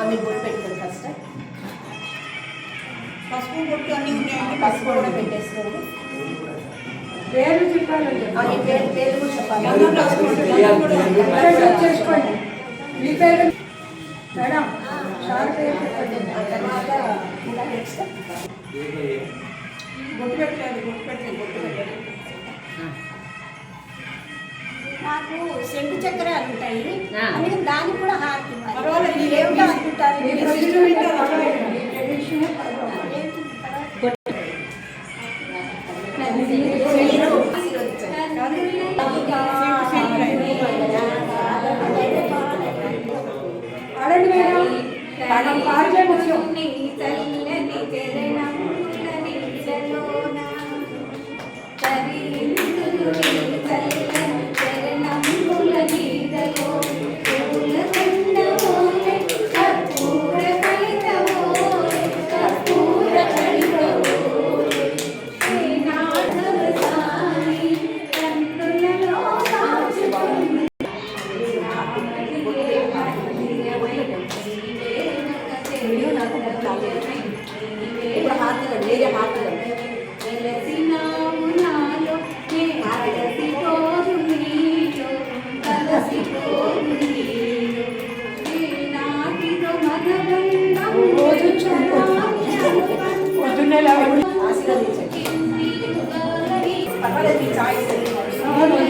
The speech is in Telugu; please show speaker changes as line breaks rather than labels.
మీరు బొట్టు పెట్టుకోండి ఫస్ట్.
పసుపు బొట్టు అన్నీ ఉన్నాయండి.
పసుపు కూడా పెట్టేసుకోండి.
పేరు చెప్పాలండి.
పేరు కూడా చెప్పాలి.
చేసుకోండి. మీ పేరు మేడం సార్ పేరు చెప్పండి.
తర్వాత ఇంకా నెక్స్ట్
బొట్టు పెట్టలేదు. బొట్టు పెట్టలేదు. బొట్టు పెట్టలేదు.
నాకు సెంటు చక్రాలు ఉంటాయి, అందుకని దానికి కూడా హారతి ఇవ్వాలి.
పర్వాలేదు.
మీరు ఏమిటో అనుకుంటారు.
మీ ప్రొసీజర్ అయితే పర్వాలేదు. మీ ట్రెడిషనే పర్వాలేదు.
ఏంటి తర్వాత?
మీరు ఆశీర్వదించండి.
పాడండి మేడం. పాడలే ముఖ్యం.
ఇప్పుడు హారతిలో వేరే హారతిలో
పొద్దున్నే
ఆశీర్వదించండి. పర్వాలేదు. మీ చాయిస్.